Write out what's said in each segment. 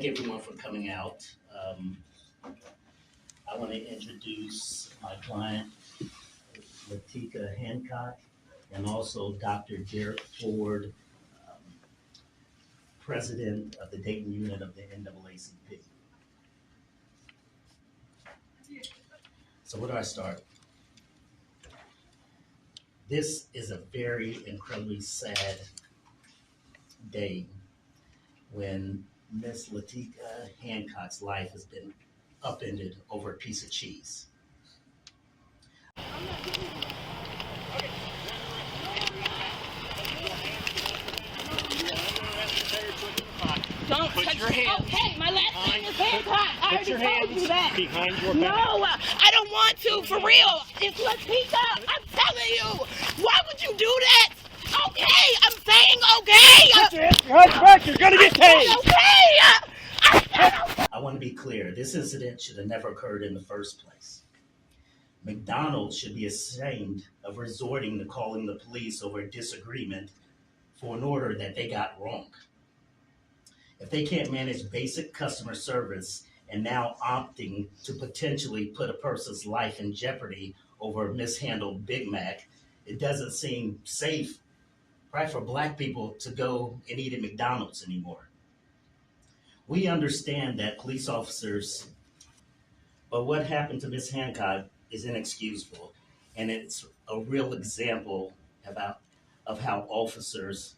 thank everyone for coming out. I want to introduce my client, Latika Hancock, and also Dr. Derek Ford, um, president of the Dayton unit of the NAACP. So where do I start? This is a very incredibly sad day when Miss Latika Hancock's life has been upended over a piece of cheese. Don't put your hands. Okay, my last name is Hancock. I already told you that. Behind your back. No, I don't want to. For real, it's Latika. I'm telling you. Why would you do that? Okay, I'm saying okay. Put your hands behind your back. You're gonna get tased. Okay. I want to be clear. This incident should have never occurred in the first place. McDonald's should be ashamed of resorting to calling the police over a disagreement for an order that they got wrong. If they can't manage basic customer service and now opting to potentially put a person's life in jeopardy over a mishandled Big Mac, it doesn't seem safe, right, for Black people to go and eat at McDonald's anymore. We understand that police officers, but what happened to Ms. Hancock is inexcusable, and it's a real example of how officers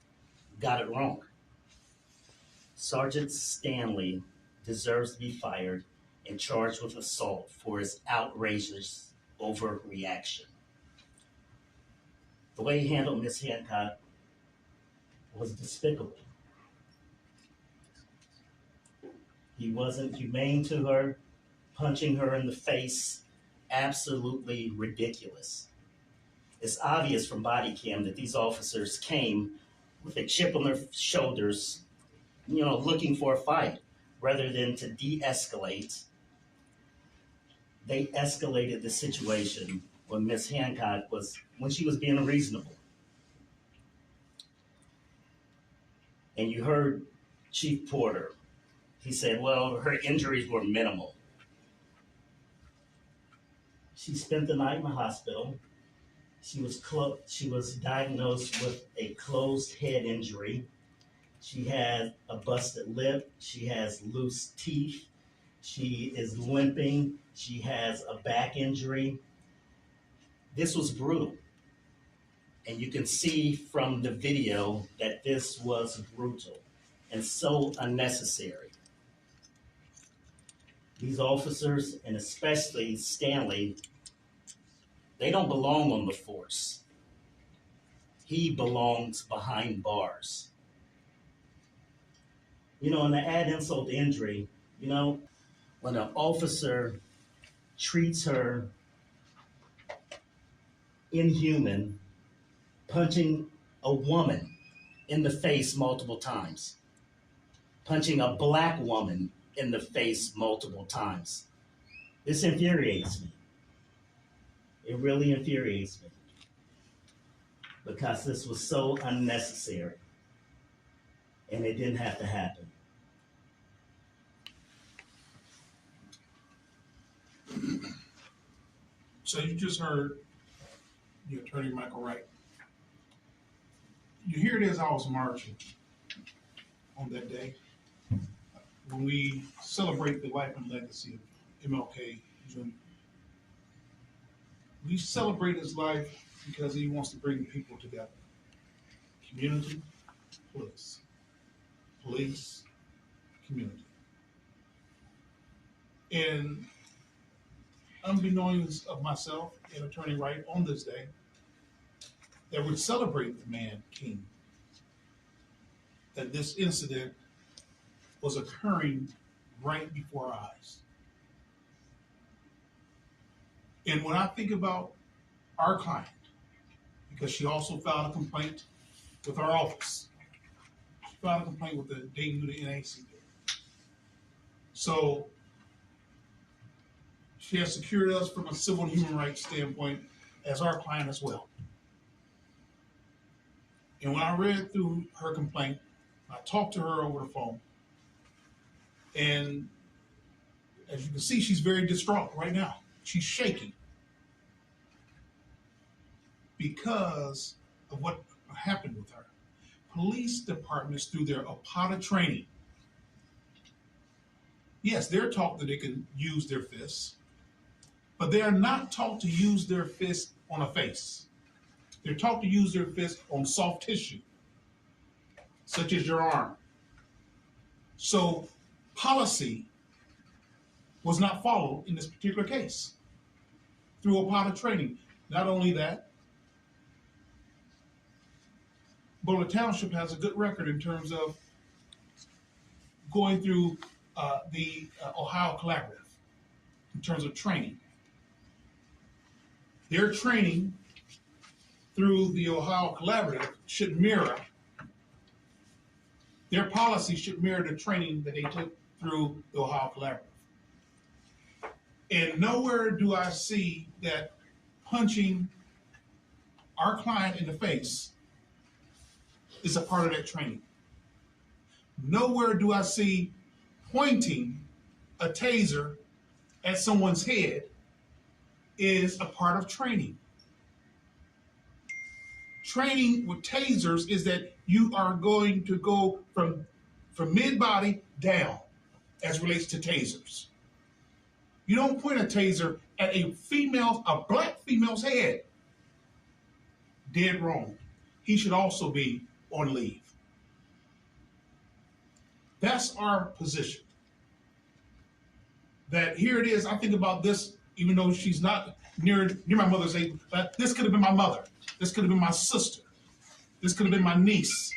got it wrong. Sergeant Stanley deserves to be fired and charged with assault for his outrageous overreaction. The way he handled Miss Hancock was despicable. He wasn't humane to her, punching her in the face, absolutely ridiculous. It's obvious from body cam that these officers came with a chip on their shoulders, looking for a fight rather than to de-escalate. They escalated the situation when Miss Hancock when she was being reasonable. And you heard Chief Porter. He said, well, her injuries were minimal. She spent the night in the hospital. She was diagnosed with a closed head injury. She had a busted lip. She has loose teeth. She is limping. She has a back injury. This was brutal. And you can see from the video that this was brutal and so unnecessary. These officers, and especially Stanley, they don't belong on the force. He belongs behind bars. And to add insult to injury, when an officer treats her inhuman, punching a woman in the face multiple times, punching a Black woman in the face multiple times, this infuriates me. It really infuriates me because this was so unnecessary and it didn't have to happen. So you just heard the attorney, Michael Wright. You hear it as I was marching on that day when we celebrate the life and legacy of MLK Jr. We celebrate his life because he wants to bring people together. Community, police. Police, community. And unbeknownst of myself and Attorney Wright on this day, that would celebrate the man king, that this incident was occurring right before our eyes. And when I think about our client, because she also filed a complaint with our office, she filed a complaint with the Dayton Unit NAACP. So she has secured us from a civil and human rights standpoint as our client as well. And when I read through her complaint, I talked to her over the phone, And as you can see, she's very distraught right now. She's shaking because of what happened with her. Police departments, through their APATA training, yes, they're taught that they can use their fists, but they are not taught to use their fists on a face. They're taught to use their fists on soft tissue, such as your arm. So policy was not followed in this particular case through APATA training. Not only that, Butler Township has a good record in terms of going through the Ohio Collaborative in terms of training. Their training through the Ohio Collaborative should mirror, their policy should mirror the training that they took through the Ohio Collaborative. And nowhere do I see that punching our client in the face is a part of that training. Nowhere do I see pointing a taser at someone's head is a part of training. Training with tasers is that you are going to go from mid-body down as relates to tasers. You don't point a taser at a black female's head. Dead wrong. He should also be on leave. That's our position. That here it is, I think about this, even though she's not near my mother's age, but this could have been my mother. This could have been my sister. This could have been my niece.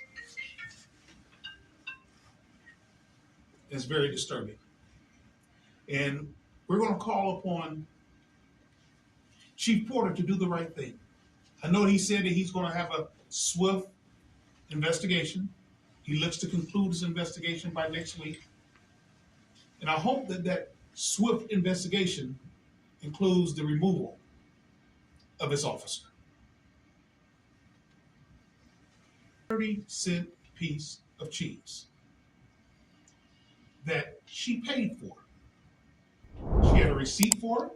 It's very disturbing. And we're going to call upon Chief Porter to do the right thing. I know he said that he's going to have a swift investigation. He looks to conclude his investigation by next week. And I hope that that swift investigation includes the removal of his officer. 30-cent piece of cheese that she paid for. She had a receipt for it.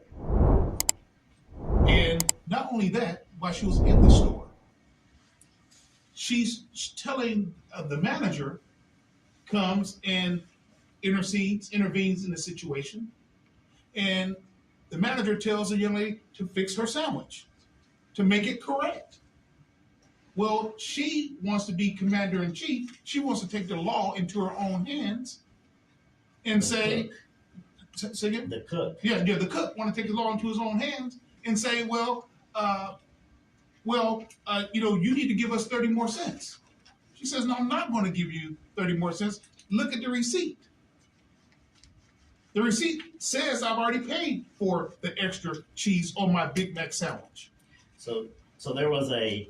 And not only that, while she was in the store, she's telling the manager, comes and intervenes in the situation. And the manager tells the young lady to fix her sandwich, to make it correct. Well, she wants to be commander-in-chief. She wants to take the law into her own hands and say again? The cook. Yeah, the cook want to take the law into his own hands and say, you need to give us 30 more cents. She says, no, I'm not going to give you 30 more cents. Look at the receipt. The receipt says I've already paid for the extra cheese on my Big Mac sandwich. So there was a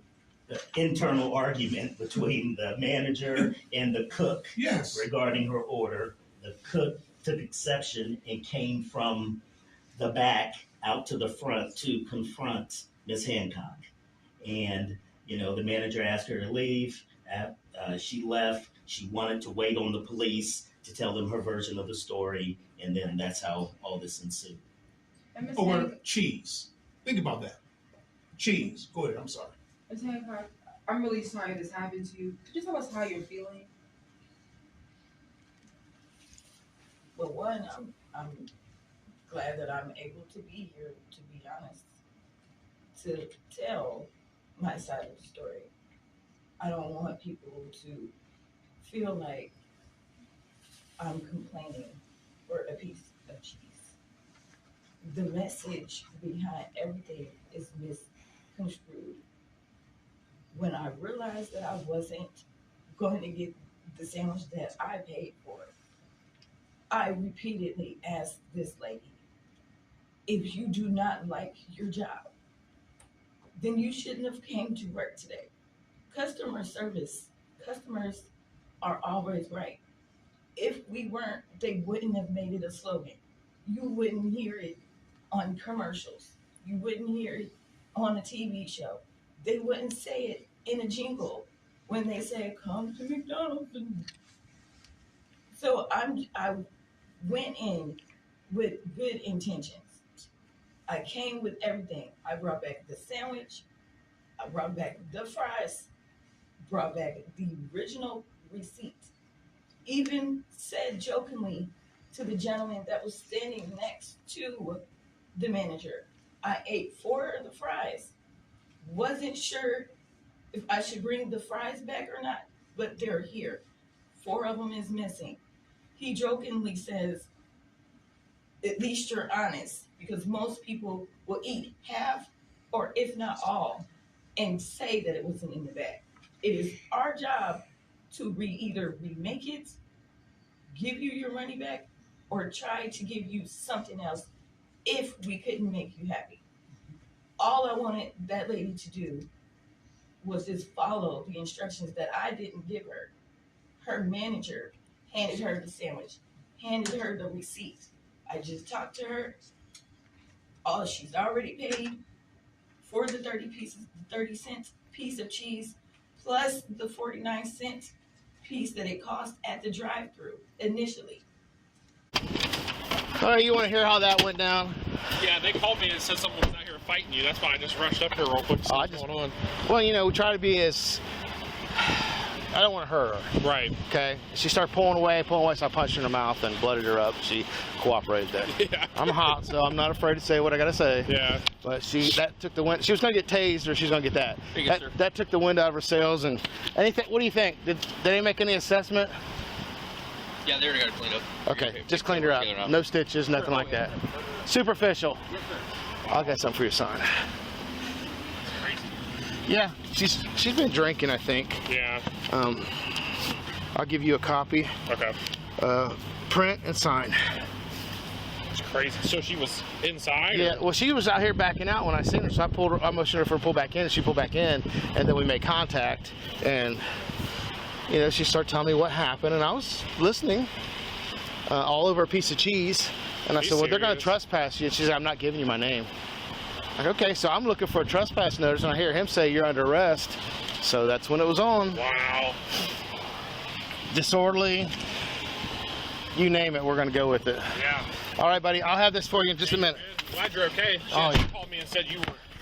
internal argument between the manager and the cook. Yes. Regarding her order. The cook took exception and came from the back out to the front to confront Ms. Hancock. And, the manager asked her to leave. She left. She wanted to wait on the police to tell them her version of the story. And then that's how all this ensued. Over cheese. Think about that. Cheese. Go ahead. I'm sorry. Ms. Hancock, I'm really sorry this happened to you. Could you tell us how you're feeling? Well, one, I'm glad that I'm able to be here, to be honest, to tell my side of the story. I don't want people to feel like I'm complaining for a piece of cheese. The message behind everything is misconstrued. When I realized that I wasn't going to get the sandwich that I paid for, I repeatedly asked this lady, if you do not like your job, then you shouldn't have came to work today. Customer service, customers are always right. If we weren't, they wouldn't have made it a slogan. You wouldn't hear it on commercials. You wouldn't hear it on a TV show. They wouldn't say it in a jingle when they say, come to McDonald's. So went in with good intentions. I came with everything. I brought back the sandwich. I brought back the fries. Brought back the original receipt. Even said jokingly to the gentleman that was standing next to the manager, I ate 4 of the fries. Wasn't sure if I should bring the fries back or not, but they're here. 4 of them is missing. He jokingly says, at least you're honest, because most people will eat half or if not all and say that it wasn't in the bag. It is our job to either remake it, give you your money back, or try to give you something else if we couldn't make you happy. All I wanted that lady to do was just follow the instructions that I didn't give her. Her manager handed her the sandwich, handed her the receipt. I just talked to her. Oh, she's already paid for the 30 cents piece of cheese, plus the 49-cent piece that it cost at the drive-thru initially. All right, you want to hear how that went down? Yeah, they called me and said someone was out here fighting you. That's why I just rushed up here real quick to see what's going on. Well, you know, we try to be as... I don't want to hurt her. Right. Okay? She started pulling away, so I punched her in the mouth and blooded her up. She cooperated that. Yeah. I'm hot, so I'm not afraid to say what I got to say. Yeah. But that took the wind. She was going to get tased or she's going to get that. That took the wind out of her sails. And anything, what do you think? Did they make any assessment? Yeah, they already got it cleaned up. Okay, just cleaned her out. No stitches, nothing like that. Superficial. I got something for your son. Yeah, she's been drinking, I think. Yeah. I'll give you a copy. Okay. Print and sign. It's crazy. So she was inside? Yeah, well, she was out here backing out when I seen her, so I motioned her for a pull back in, and she pulled back in, and then we made contact, and you know, she started telling me what happened, and I was listening all over a piece of cheese, and I said, well, they're going to trespass you. And she said, I'm not giving you my name. Like, okay, so I'm looking for a trespass notice, and I hear him say you're under arrest. So that's when it was on. Wow. Disorderly. You name it, we're going to go with it. Yeah. All right, buddy, I'll have this for you in just a minute. Glad you're okay. She actually called me and said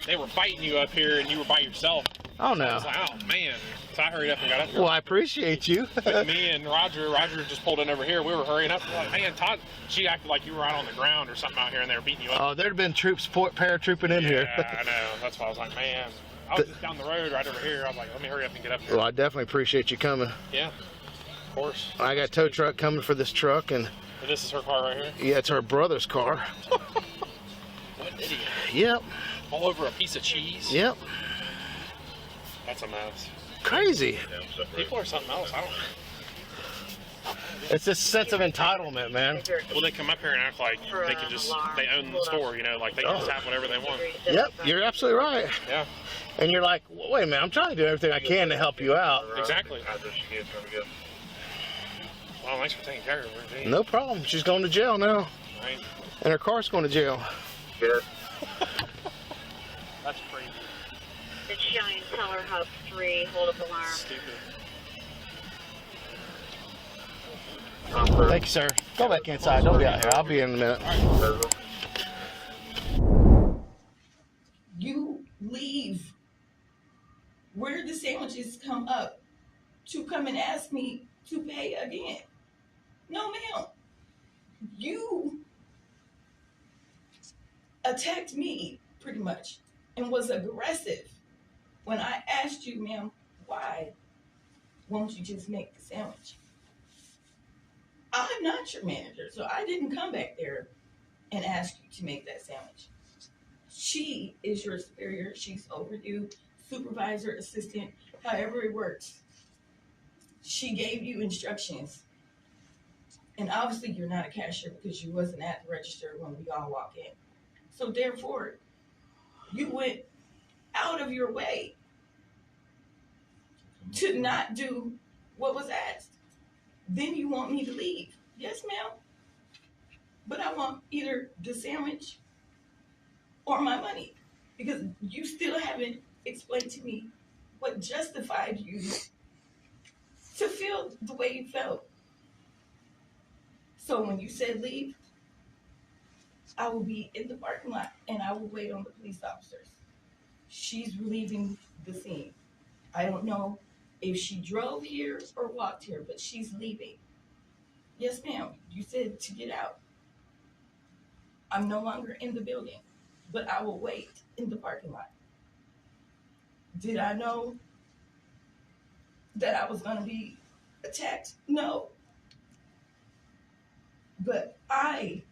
they were fighting you up here and you were by yourself. Oh, no. I was like, oh, man. So I hurried up and got up here. Well, I appreciate you. With me and Roger just pulled in over here. We were hurrying up. We're like, man, Todd, she acted like you were out on the ground or something out here and they were beating you up. Oh, there'd have been troops paratrooping in here. Yeah, I know. That's why I was like, man. I was just down the road right over here. I was like, let me hurry up and get up here. Well, I definitely appreciate you coming. Yeah, of course. I got a tow truck coming for this truck, and This is her car right here? yeah, it's her brother's car. What an idiot. Yep. All over a piece of cheese? Yep. That's a mess. Crazy. People are something else. I don't know. It's this sense of entitlement, man. Well, they come up here and act like they can just, they own the store, you know, like they can just have whatever they want. Yep, you're absolutely right. Yeah. And you're like, wait a minute, I'm trying to do everything I can to help you out. Exactly. Well, thanks for taking care of her. Geez. No problem. She's going to jail now. Right. And her car's going to jail. That's crazy. It's showing Teller Hub 3, hold up alarm. Stupid. Thank you, sir. Go back inside. Don't be out here. I'll be in a minute. You leave where the sandwiches come up to come and ask me to pay again. No, ma'am. You attacked me pretty much and was aggressive when I asked you, ma'am, why won't you just make the sandwich? I'm not your manager, so I didn't come back there and ask you to make that sandwich. She is your superior. She's over you, supervisor, assistant, however it works. She gave you instructions. And obviously you're not a cashier because you wasn't at the register when we all walk in. So therefore, you went out of your way to not do what was asked. Then you want me to leave. Yes, ma'am. But I want either the sandwich or my money, because you still haven't explained to me what justified you to feel the way you felt. So when you said leave, I will be in the parking lot and I will wait on the police officers. She's leaving the scene. I don't know if she drove here or walked here, but she's leaving. Yes, ma'am, you said to get out. I'm no longer in the building, but I will wait in the parking lot. Did I know that I was gonna be attacked? No. But I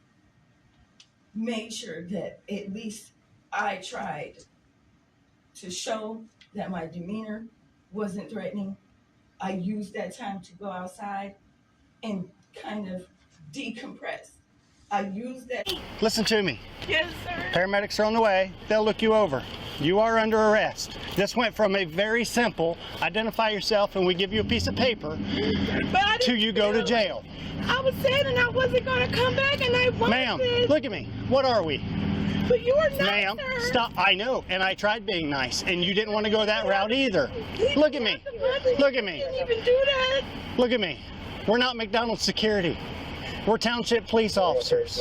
made sure that at least I tried to show that my demeanor wasn't threatening. I used that time to go outside and kind of decompress. I used that. Listen to me. Yes, sir. Paramedics are on the way. They'll look you over. You are under arrest. This went from a very simple identify yourself and we give you a piece of paper to you go to jail. I was saying and I wasn't going to come back and I wanted. Ma'am, look at me. What are we? But you were nice, Ma'am, sir. stop. I know, and I tried being nice, and you didn't want to go that route either. Look at me. Look at me. You didn't even do that. Look at me. We're not McDonald's security. We're township police officers.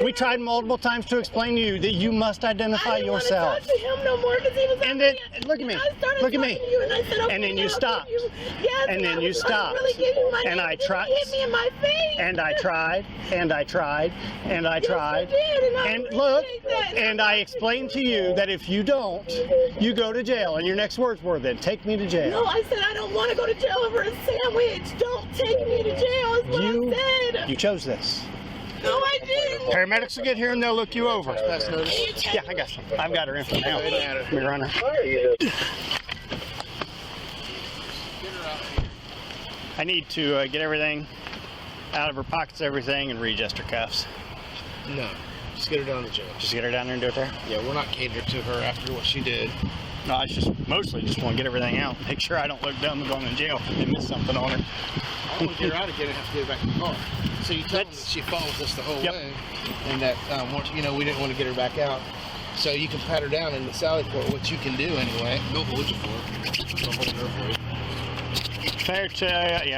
We tried multiple times to explain to you that you must identify yourself. I didn't want to talk to him no more because he was. And then, look at me. Look at me. And I said, okay, And then you I'll stopped. give you. Yes, And then I you was stopped. Really give you my And name, I and then tried. he hit me in my face. And I tried, and I tried, and I tried. Yes, you did, and I And appreciate look, that. and I explained to you that if you don't, you go to jail. And your next words were then, take me to jail. No, I said I don't want to go to jail over a sandwich. Don't take me to jail. Is what I said. You chose this. No, I didn't. Paramedics will get here and they'll look you over. That's notice. Yeah, I got some. I've got her info now. Let me run her. I need to get everything out of her pockets, everything, and readjust her cuffs. No, just get her down to jail. Just get her down there and do it there. Yeah, we're not catering to her after what she did. No, I just mostly just want to get everything out. Make sure I don't look dumb going to jail and miss something on her. I want to get her out again and have to get her back in the car. So you tell them that she follows us the whole way, and that we didn't want to get her back out. So you can pat her down in the Sally Port, which you can do anyway. They'll hold you for it. They'll hold her for you.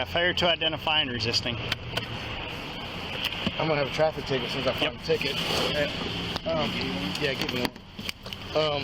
Fair to identify and resisting. I'm gonna have a traffic ticket since I found the ticket. Yeah, give me one.